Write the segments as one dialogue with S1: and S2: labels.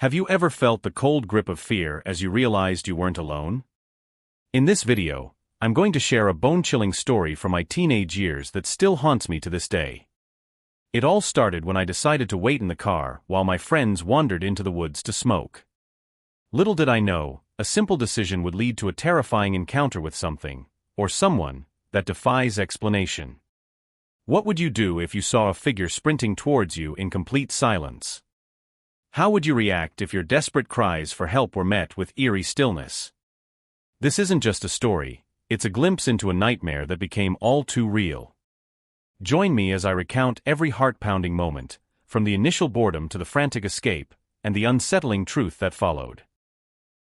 S1: Have you ever felt the cold grip of fear as you realized you weren't alone? In this video, I'm going to share a bone-chilling story from my teenage years that still haunts me to this day. It all started when I decided to wait in the car while my friends wandered into the woods to smoke. Little did I know, a simple decision would lead to a terrifying encounter with something, or someone, that defies explanation. What would you do if you saw a figure sprinting towards you in complete silence? How would you react if your desperate cries for help were met with eerie stillness? This isn't just a story, it's a glimpse into a nightmare that became all too real. Join me as I recount every heart-pounding moment, from the initial boredom to the frantic escape, and the unsettling truth that followed.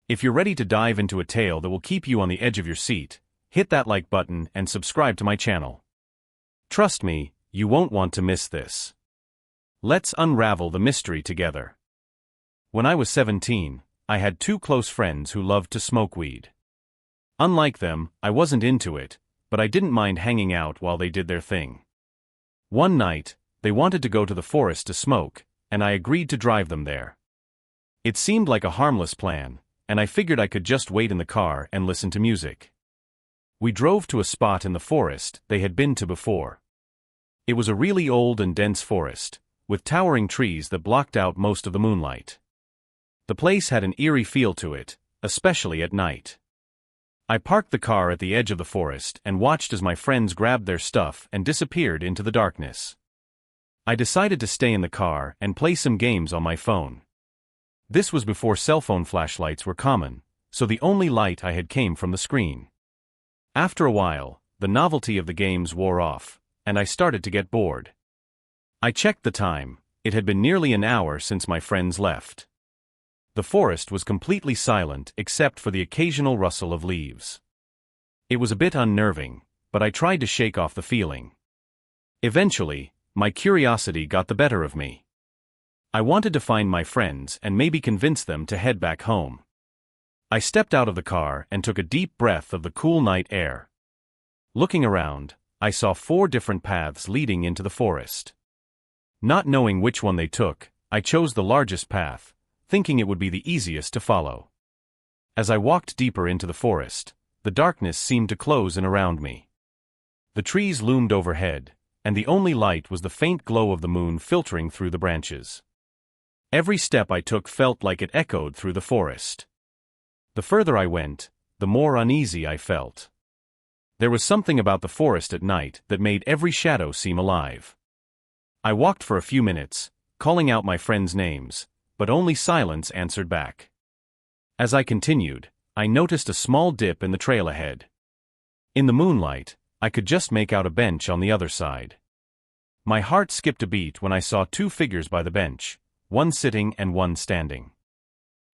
S1: If you're ready to dive into a tale that will keep you on the edge of your seat, hit that like button and subscribe to my channel. Trust me, you won't want to miss this. Let's unravel the mystery together. When I was 17, I had two close friends who loved to smoke weed. Unlike them, I wasn't into it, but I didn't mind hanging out while they did their thing. One night, they wanted to go to the forest to smoke, and I agreed to drive them there. It seemed like a harmless plan, and I figured I could just wait in the car and listen to music. We drove to a spot in the forest they had been to before. It was a really old and dense forest, with towering trees that blocked out most of the moonlight. The place had an eerie feel to it, especially at night. I parked the car at the edge of the forest and watched as my friends grabbed their stuff and disappeared into the darkness. I decided to stay in the car and play some games on my phone. This was before cell phone flashlights were common, so the only light I had came from the screen. After a while, the novelty of the games wore off, and I started to get bored. I checked the time, it had been nearly an hour since my friends left. The forest was completely silent except for the occasional rustle of leaves. It was a bit unnerving, but I tried to shake off the feeling. Eventually, my curiosity got the better of me. I wanted to find my friends and maybe convince them to head back home. I stepped out of the car and took a deep breath of the cool night air. Looking around, I saw 4 different paths leading into the forest. Not knowing which one they took, I chose the largest path, thinking it would be the easiest to follow. As I walked deeper into the forest, the darkness seemed to close in around me. The trees loomed overhead, and the only light was the faint glow of the moon filtering through the branches. Every step I took felt like it echoed through the forest. The further I went, the more uneasy I felt. There was something about the forest at night that made every shadow seem alive. I walked for a few minutes, calling out my friends' names, but only silence answered back. As I continued, I noticed a small dip in the trail ahead. In the moonlight, I could just make out a bench on the other side. My heart skipped a beat when I saw 2 figures by the bench, one sitting and one standing.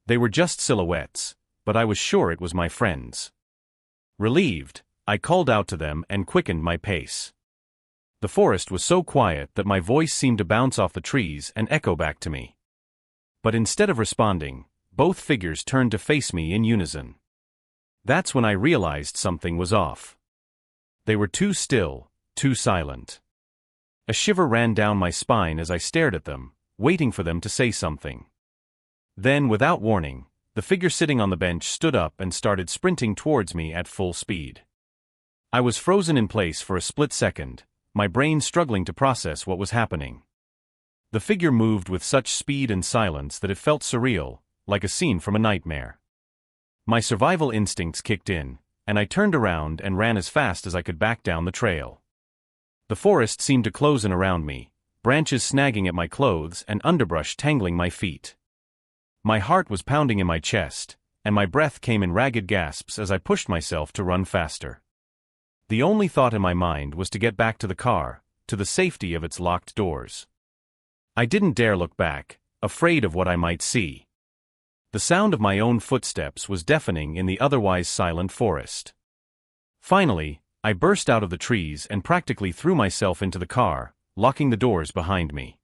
S1: They were just silhouettes, but I was sure it was my friends. Relieved, I called out to them and quickened my pace. The forest was so quiet that my voice seemed to bounce off the trees and echo back to me. But instead of responding, both figures turned to face me in unison. That's when I realized something was off. They were too still, too silent. A shiver ran down my spine as I stared at them, waiting for them to say something. Then, without warning, the figure sitting on the bench stood up and started sprinting towards me at full speed. I was frozen in place for a split second, my brain struggling to process what was happening. The figure moved with such speed and silence that it felt surreal, like a scene from a nightmare. My survival instincts kicked in, and I turned around and ran as fast as I could back down the trail. The forest seemed to close in around me, branches snagging at my clothes and underbrush tangling my feet. My heart was pounding in my chest, and my breath came in ragged gasps as I pushed myself to run faster. The only thought in my mind was to get back to the car, to the safety of its locked doors. I didn't dare look back, afraid of what I might see. The sound of my own footsteps was deafening in the otherwise silent forest. Finally, I burst out of the trees and practically threw myself into the car, locking the doors behind me.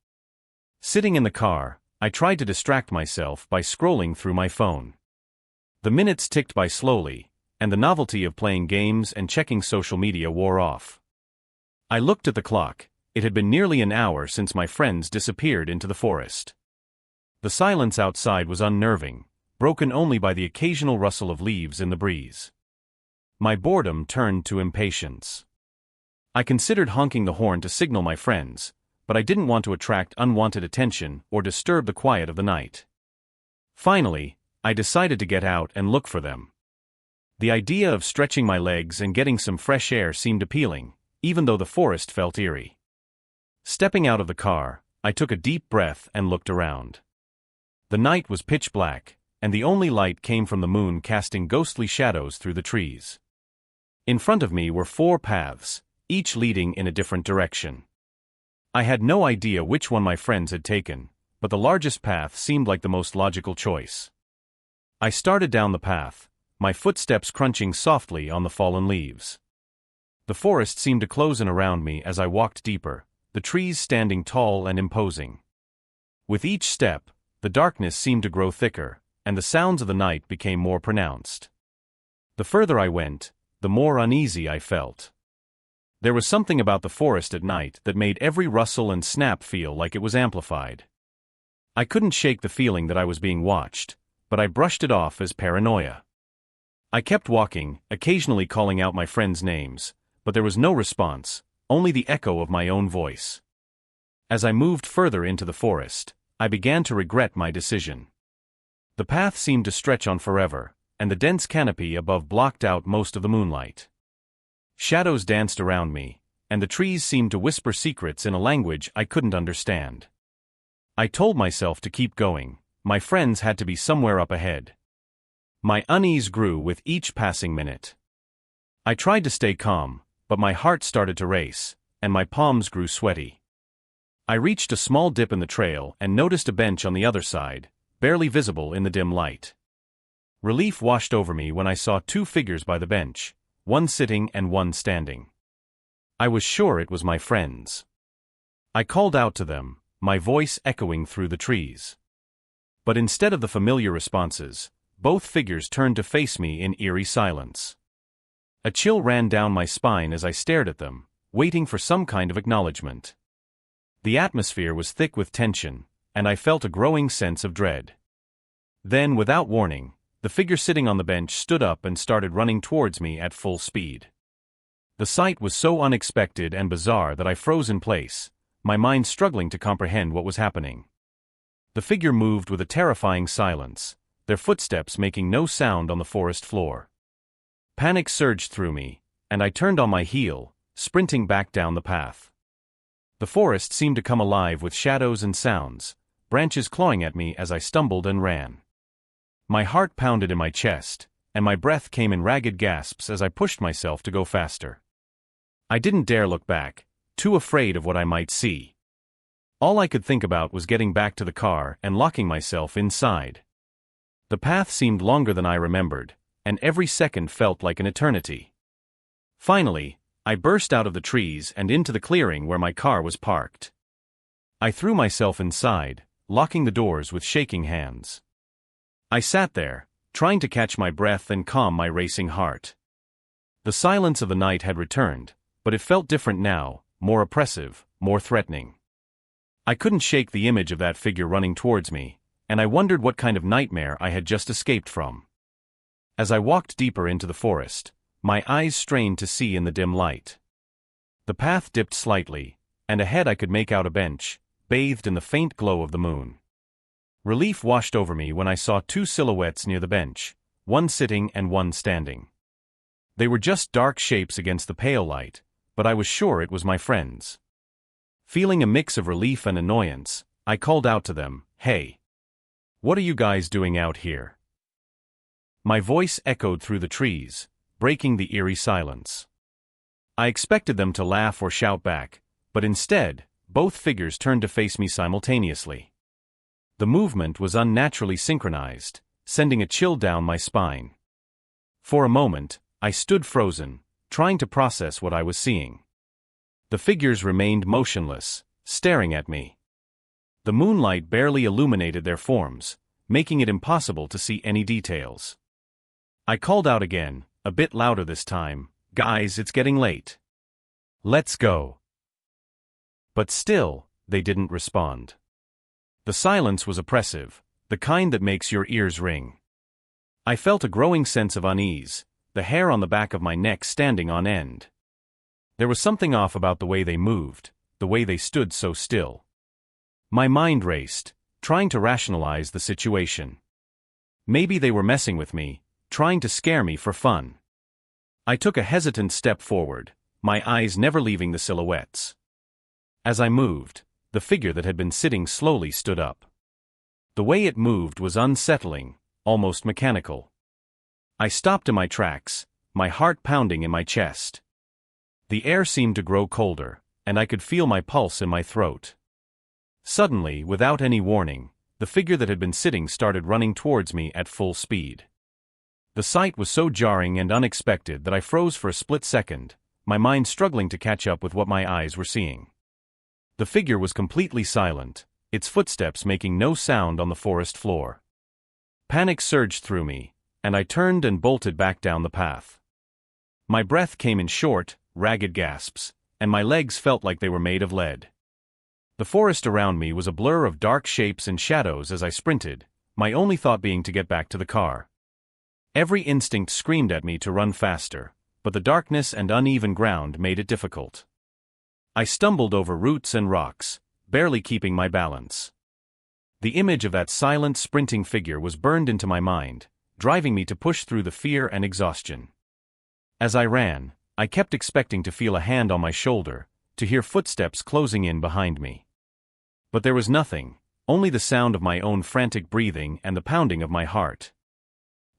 S1: Sitting in the car, I tried to distract myself by scrolling through my phone. The minutes ticked by slowly, and the novelty of playing games and checking social media wore off. I looked at the clock. It had been nearly an hour since my friends disappeared into the forest. The silence outside was unnerving, broken only by the occasional rustle of leaves in the breeze. My boredom turned to impatience. I considered honking the horn to signal my friends, but I didn't want to attract unwanted attention or disturb the quiet of the night. Finally, I decided to get out and look for them. The idea of stretching my legs and getting some fresh air seemed appealing, even though the forest felt eerie. Stepping out of the car, I took a deep breath and looked around. The night was pitch black, and the only light came from the moon casting ghostly shadows through the trees. In front of me were 4 paths, each leading in a different direction. I had no idea which one my friends had taken, but the largest path seemed like the most logical choice. I started down the path, my footsteps crunching softly on the fallen leaves. The forest seemed to close in around me as I walked deeper, the trees standing tall and imposing. With each step, the darkness seemed to grow thicker, and the sounds of the night became more pronounced. The further I went, the more uneasy I felt. There was something about the forest at night that made every rustle and snap feel like it was amplified. I couldn't shake the feeling that I was being watched, but I brushed it off as paranoia. I kept walking, occasionally calling out my friends' names, but there was no response, only the echo of my own voice. As I moved further into the forest, I began to regret my decision. The path seemed to stretch on forever, and the dense canopy above blocked out most of the moonlight. Shadows danced around me, and the trees seemed to whisper secrets in a language I couldn't understand. I told myself to keep going, my friends had to be somewhere up ahead. My unease grew with each passing minute. I tried to stay calm, but my heart started to race, and my palms grew sweaty. I reached a small dip in the trail and noticed a bench on the other side, barely visible in the dim light. Relief washed over me when I saw 2 figures by the bench, one sitting and one standing. I was sure it was my friends. I called out to them, my voice echoing through the trees. But instead of the familiar responses, both figures turned to face me in eerie silence. A chill ran down my spine as I stared at them, waiting for some kind of acknowledgement. The atmosphere was thick with tension, and I felt a growing sense of dread. Then, without warning, the figure sitting on the bench stood up and started running towards me at full speed. The sight was so unexpected and bizarre that I froze in place, my mind struggling to comprehend what was happening. The figure moved with a terrifying silence, their footsteps making no sound on the forest floor. Panic surged through me, and I turned on my heel, sprinting back down the path. The forest seemed to come alive with shadows and sounds, branches clawing at me as I stumbled and ran. My heart pounded in my chest, and my breath came in ragged gasps as I pushed myself to go faster. I didn't dare look back, too afraid of what I might see. All I could think about was getting back to the car and locking myself inside. The path seemed longer than I remembered, and every second felt like an eternity. Finally, I burst out of the trees and into the clearing where my car was parked. I threw myself inside, locking the doors with shaking hands. I sat there, trying to catch my breath and calm my racing heart. The silence of the night had returned, but it felt different now, more oppressive, more threatening. I couldn't shake the image of that figure running towards me, and I wondered what kind of nightmare I had just escaped from. As I walked deeper into the forest, my eyes strained to see in the dim light. The path dipped slightly, and ahead I could make out a bench, bathed in the faint glow of the moon. Relief washed over me when I saw 2 silhouettes near the bench, one sitting and one standing. They were just dark shapes against the pale light, but I was sure it was my friends. Feeling a mix of relief and annoyance, I called out to them, "Hey! What are you guys doing out here?" My voice echoed through the trees, breaking the eerie silence. I expected them to laugh or shout back, but instead, both figures turned to face me simultaneously. The movement was unnaturally synchronized, sending a chill down my spine. For a moment, I stood frozen, trying to process what I was seeing. The figures remained motionless, staring at me. The moonlight barely illuminated their forms, making it impossible to see any details. I called out again, a bit louder this time, "Guys, it's getting late. Let's go." But still, they didn't respond. The silence was oppressive, the kind that makes your ears ring. I felt a growing sense of unease, the hair on the back of my neck standing on end. There was something off about the way they moved, the way they stood so still. My mind raced, trying to rationalize the situation. Maybe they were messing with me, trying to scare me for fun. I took a hesitant step forward, my eyes never leaving the silhouettes. As I moved, the figure that had been sitting slowly stood up. The way it moved was unsettling, almost mechanical. I stopped in my tracks, my heart pounding in my chest. The air seemed to grow colder, and I could feel my pulse in my throat. Suddenly, without any warning, the figure that had been sitting started running towards me at full speed. The sight was so jarring and unexpected that I froze for a split second, my mind struggling to catch up with what my eyes were seeing. The figure was completely silent, its footsteps making no sound on the forest floor. Panic surged through me, and I turned and bolted back down the path. My breath came in short, ragged gasps, and my legs felt like they were made of lead. The forest around me was a blur of dark shapes and shadows as I sprinted, my only thought being to get back to the car. Every instinct screamed at me to run faster, but the darkness and uneven ground made it difficult. I stumbled over roots and rocks, barely keeping my balance. The image of that silent, sprinting figure was burned into my mind, driving me to push through the fear and exhaustion. As I ran, I kept expecting to feel a hand on my shoulder, to hear footsteps closing in behind me. But there was nothing, only the sound of my own frantic breathing and the pounding of my heart.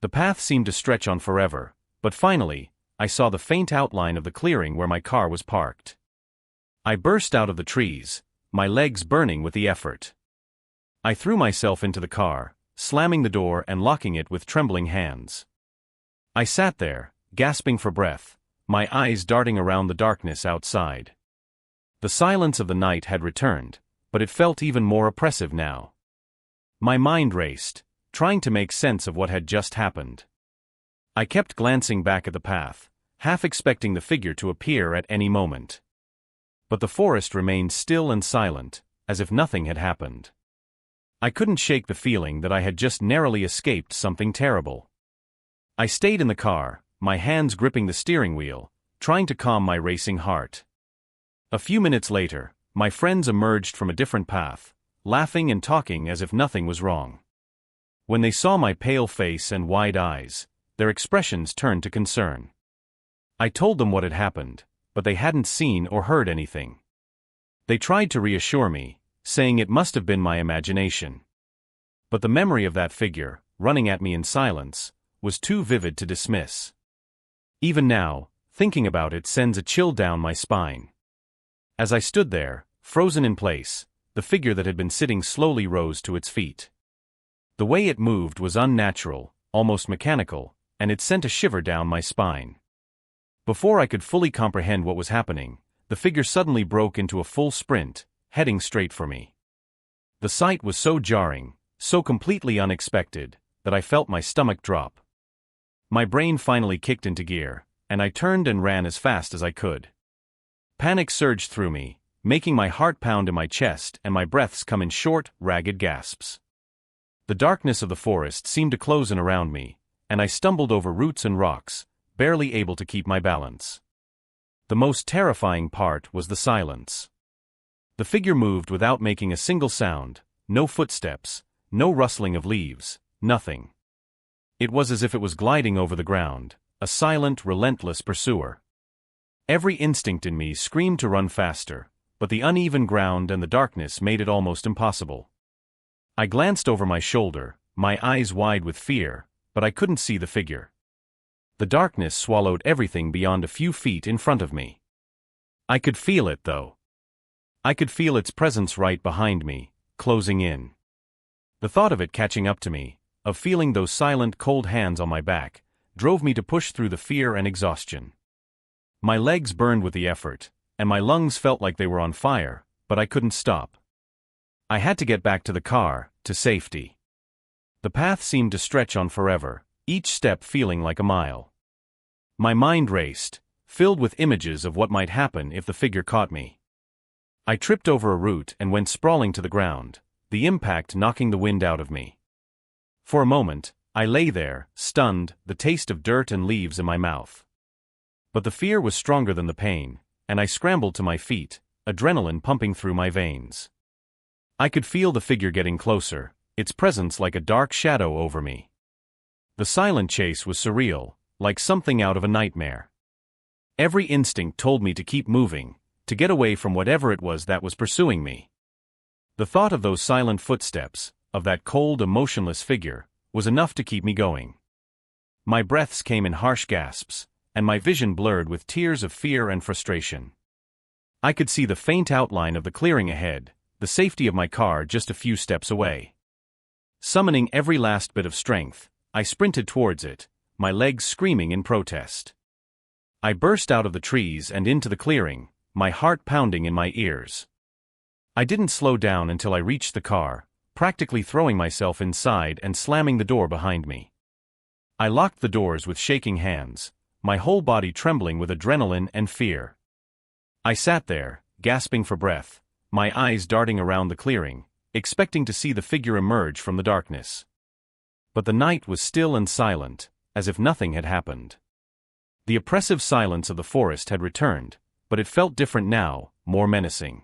S1: The path seemed to stretch on forever, but finally, I saw the faint outline of the clearing where my car was parked. I burst out of the trees, my legs burning with the effort. I threw myself into the car, slamming the door and locking it with trembling hands. I sat there, gasping for breath, my eyes darting around the darkness outside. The silence of the night had returned, but it felt even more oppressive now. My mind raced, trying to make sense of what had just happened. I kept glancing back at the path, half expecting the figure to appear at any moment. But the forest remained still and silent, as if nothing had happened. I couldn't shake the feeling that I had just narrowly escaped something terrible. I stayed in the car, my hands gripping the steering wheel, trying to calm my racing heart. A few minutes later, my friends emerged from a different path, laughing and talking as if nothing was wrong. When they saw my pale face and wide eyes, their expressions turned to concern. I told them what had happened, but they hadn't seen or heard anything. They tried to reassure me, saying it must have been my imagination. But the memory of that figure, running at me in silence, was too vivid to dismiss. Even now, thinking about it sends a chill down my spine. As I stood there, frozen in place, the figure that had been sitting slowly rose to its feet. The way it moved was unnatural, almost mechanical, and it sent a shiver down my spine. Before I could fully comprehend what was happening, the figure suddenly broke into a full sprint, heading straight for me. The sight was so jarring, so completely unexpected, that I felt my stomach drop. My brain finally kicked into gear, and I turned and ran as fast as I could. Panic surged through me, making my heart pound in my chest and my breaths come in short, ragged gasps. The darkness of the forest seemed to close in around me, and I stumbled over roots and rocks, barely able to keep my balance. The most terrifying part was the silence. The figure moved without making a single sound, no footsteps, no rustling of leaves, nothing. It was as if it was gliding over the ground, a silent, relentless pursuer. Every instinct in me screamed to run faster, but the uneven ground and the darkness made it almost impossible. I glanced over my shoulder, my eyes wide with fear, but I couldn't see the figure. The darkness swallowed everything beyond a few feet in front of me. I could feel it, though. I could feel its presence right behind me, closing in. The thought of it catching up to me, of feeling those silent, cold hands on my back, drove me to push through the fear and exhaustion. My legs burned with the effort, and my lungs felt like they were on fire, but I couldn't stop. I had to get back to the car, to safety. The path seemed to stretch on forever, each step feeling like a mile. My mind raced, filled with images of what might happen if the figure caught me. I tripped over a root and went sprawling to the ground, the impact knocking the wind out of me. For a moment, I lay there, stunned, the taste of dirt and leaves in my mouth. But the fear was stronger than the pain, and I scrambled to my feet, adrenaline pumping through my veins. I could feel the figure getting closer, its presence like a dark shadow over me. The silent chase was surreal, like something out of a nightmare. Every instinct told me to keep moving, to get away from whatever it was that was pursuing me. The thought of those silent footsteps, of that cold, emotionless figure, was enough to keep me going. My breaths came in harsh gasps, and my vision blurred with tears of fear and frustration. I could see the faint outline of the clearing ahead, the safety of my car just a few steps away. Summoning every last bit of strength, I sprinted towards it, my legs screaming in protest. I burst out of the trees and into the clearing, my heart pounding in my ears. I didn't slow down until I reached the car, practically throwing myself inside and slamming the door behind me. I locked the doors with shaking hands, my whole body trembling with adrenaline and fear. I sat there, gasping for breath, my eyes darting around the clearing, expecting to see the figure emerge from the darkness. But the night was still and silent, as if nothing had happened. The oppressive silence of the forest had returned, but it felt different now, more menacing.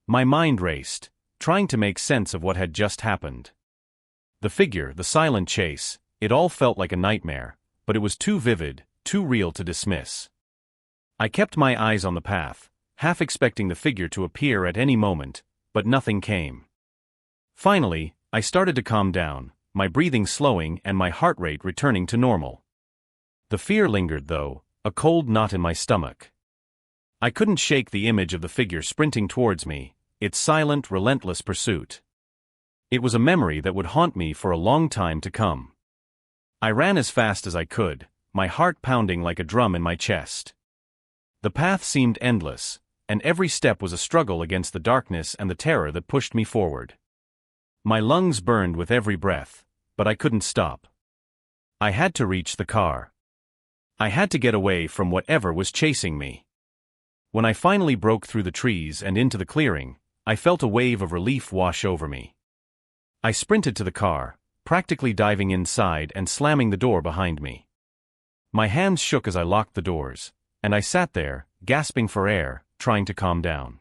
S1: My mind raced, trying to make sense of what had just happened. The figure, the silent chase, it all felt like a nightmare, but it was too vivid, too real to dismiss. I kept my eyes on the path, half expecting the figure to appear at any moment, but nothing came. Finally, I started to calm down, my breathing slowing and my heart rate returning to normal. The fear lingered though, a cold knot in my stomach. I couldn't shake the image of the figure sprinting towards me, its silent, relentless pursuit. It was a memory that would haunt me for a long time to come. I ran as fast as I could, my heart pounding like a drum in my chest. The path seemed endless, and every step was a struggle against the darkness and the terror that pushed me forward. My lungs burned with every breath, but I couldn't stop. I had to reach the car. I had to get away from whatever was chasing me. When I finally broke through the trees and into the clearing, I felt a wave of relief wash over me. I sprinted to the car, practically diving inside and slamming the door behind me. My hands shook as I locked the doors, and I sat there, gasping for air, trying to calm down.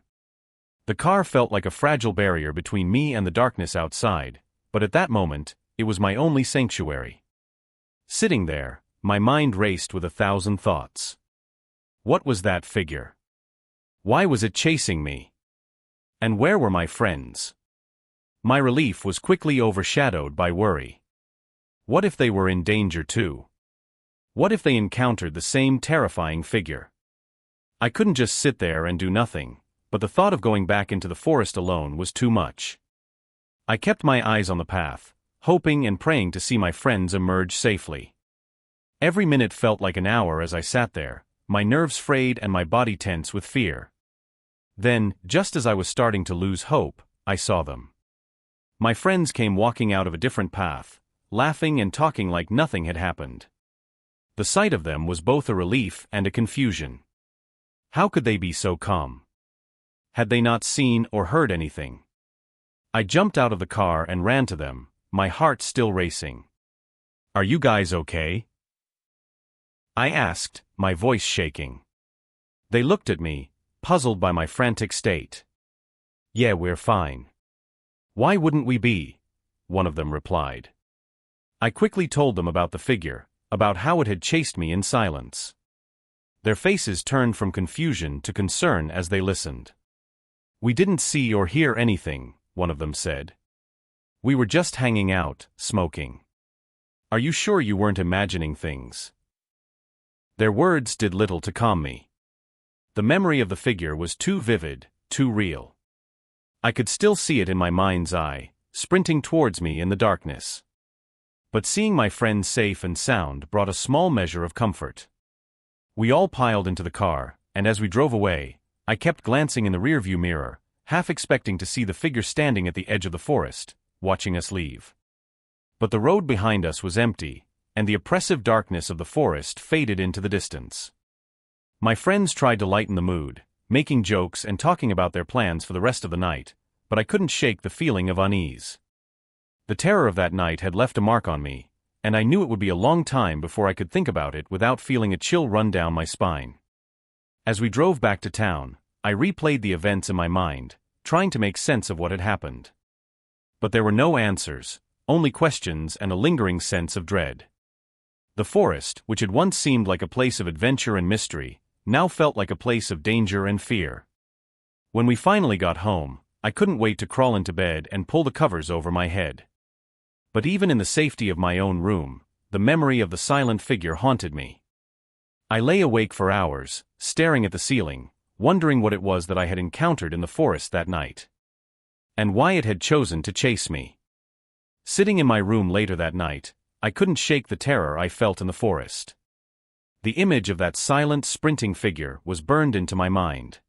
S1: The car felt like a fragile barrier between me and the darkness outside, but at that moment, it was my only sanctuary. Sitting there, my mind raced with 1,000 thoughts. What was that figure? Why was it chasing me? And where were my friends? My relief was quickly overshadowed by worry. What if they were in danger too? What if they encountered the same terrifying figure? I couldn't just sit there and do nothing, but the thought of going back into the forest alone was too much. I kept my eyes on the path, hoping and praying to see my friends emerge safely. Every minute felt like an hour as I sat there, my nerves frayed and my body tense with fear. Then, just as I was starting to lose hope, I saw them. My friends came walking out of a different path, laughing and talking like nothing had happened. The sight of them was both a relief and a confusion. How could they be so calm? Had they not seen or heard anything? I jumped out of the car and ran to them, my heart still racing. "Are you guys okay?" I asked, my voice shaking. They looked at me, puzzled by my frantic state. "Yeah, we're fine." "Why wouldn't we be?" one of them replied. I quickly told them about the figure, about how it had chased me in silence. Their faces turned from confusion to concern as they listened. "We didn't see or hear anything," one of them said. "We were just hanging out, smoking." "Are you sure you weren't imagining things?" Their words did little to calm me. The memory of the figure was too vivid, too real. I could still see it in my mind's eye, sprinting towards me in the darkness. But seeing my friends safe and sound brought a small measure of comfort. We all piled into the car, and as we drove away, I kept glancing in the rearview mirror, half expecting to see the figure standing at the edge of the forest, watching us leave. But the road behind us was empty, and the oppressive darkness of the forest faded into the distance. My friends tried to lighten the mood, making jokes and talking about their plans for the rest of the night, but I couldn't shake the feeling of unease. The terror of that night had left a mark on me, and I knew it would be a long time before I could think about it without feeling a chill run down my spine. As we drove back to town, I replayed the events in my mind, trying to make sense of what had happened. But there were no answers, only questions and a lingering sense of dread. The forest, which had once seemed like a place of adventure and mystery, now felt like a place of danger and fear. When we finally got home, I couldn't wait to crawl into bed and pull the covers over my head. But even in the safety of my own room, the memory of the silent figure haunted me. I lay awake for hours, staring at the ceiling, wondering what it was that I had encountered in the forest that night. And why it had chosen to chase me. Sitting in my room later that night, I couldn't shake the terror I felt in the forest. The image of that silent, sprinting figure was burned into my mind.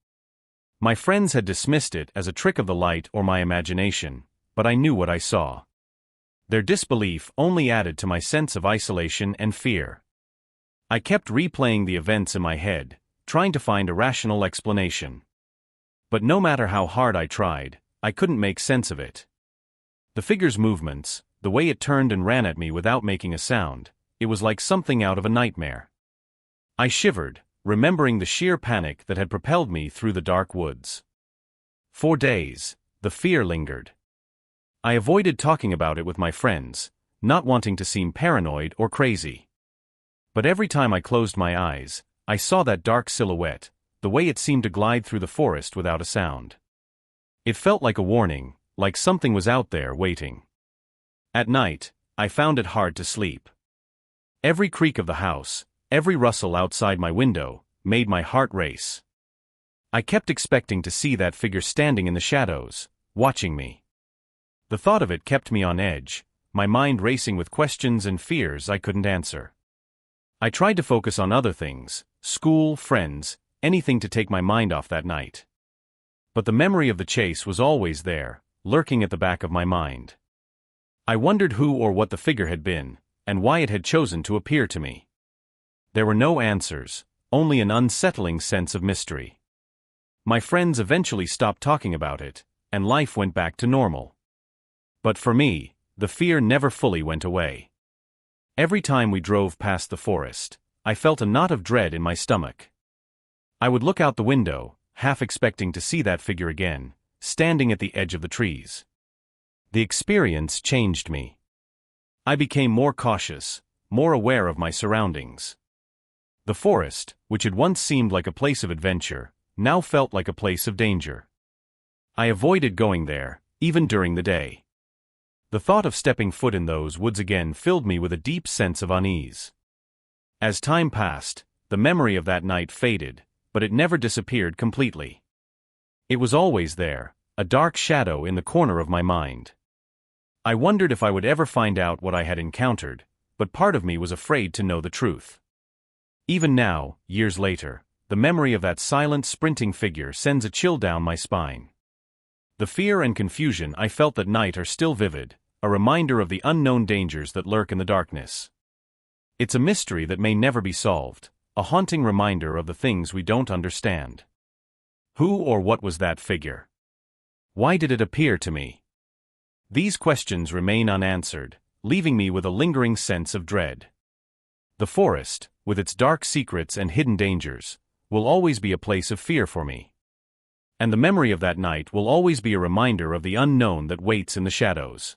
S1: My friends had dismissed it as a trick of the light or my imagination, but I knew what I saw. Their disbelief only added to my sense of isolation and fear. I kept replaying the events in my head, trying to find a rational explanation. But no matter how hard I tried, I couldn't make sense of it. The figure's movements, the way it turned and ran at me without making a sound, it was like something out of a nightmare. I shivered, remembering the sheer panic that had propelled me through the dark woods. For days, the fear lingered. I avoided talking about it with my friends, not wanting to seem paranoid or crazy. But every time I closed my eyes, I saw that dark silhouette, the way it seemed to glide through the forest without a sound. It felt like a warning, like something was out there waiting. At night, I found it hard to sleep. Every creak of the house, every rustle outside my window, made my heart race. I kept expecting to see that figure standing in the shadows, watching me. The thought of it kept me on edge, my mind racing with questions and fears I couldn't answer. I tried to focus on other things, school, friends, anything to take my mind off that night. But the memory of the chase was always there, lurking at the back of my mind. I wondered who or what the figure had been, and why it had chosen to appear to me. There were no answers, only an unsettling sense of mystery. My friends eventually stopped talking about it, and life went back to normal. But for me, the fear never fully went away. Every time we drove past the forest, I felt a knot of dread in my stomach. I would look out the window, half expecting to see that figure again, standing at the edge of the trees. The experience changed me. I became more cautious, more aware of my surroundings. The forest, which had once seemed like a place of adventure, now felt like a place of danger. I avoided going there, even during the day. The thought of stepping foot in those woods again filled me with a deep sense of unease. As time passed, the memory of that night faded, but it never disappeared completely. It was always there, a dark shadow in the corner of my mind. I wondered if I would ever find out what I had encountered, but part of me was afraid to know the truth. Even now, years later, the memory of that silent, sprinting figure sends a chill down my spine. The fear and confusion I felt that night are still vivid, a reminder of the unknown dangers that lurk in the darkness. It's a mystery that may never be solved, a haunting reminder of the things we don't understand. Who or what was that figure? Why did it appear to me? These questions remain unanswered, leaving me with a lingering sense of dread. The forest, with its dark secrets and hidden dangers, will always be a place of fear for me. And the memory of that night will always be a reminder of the unknown that waits in the shadows.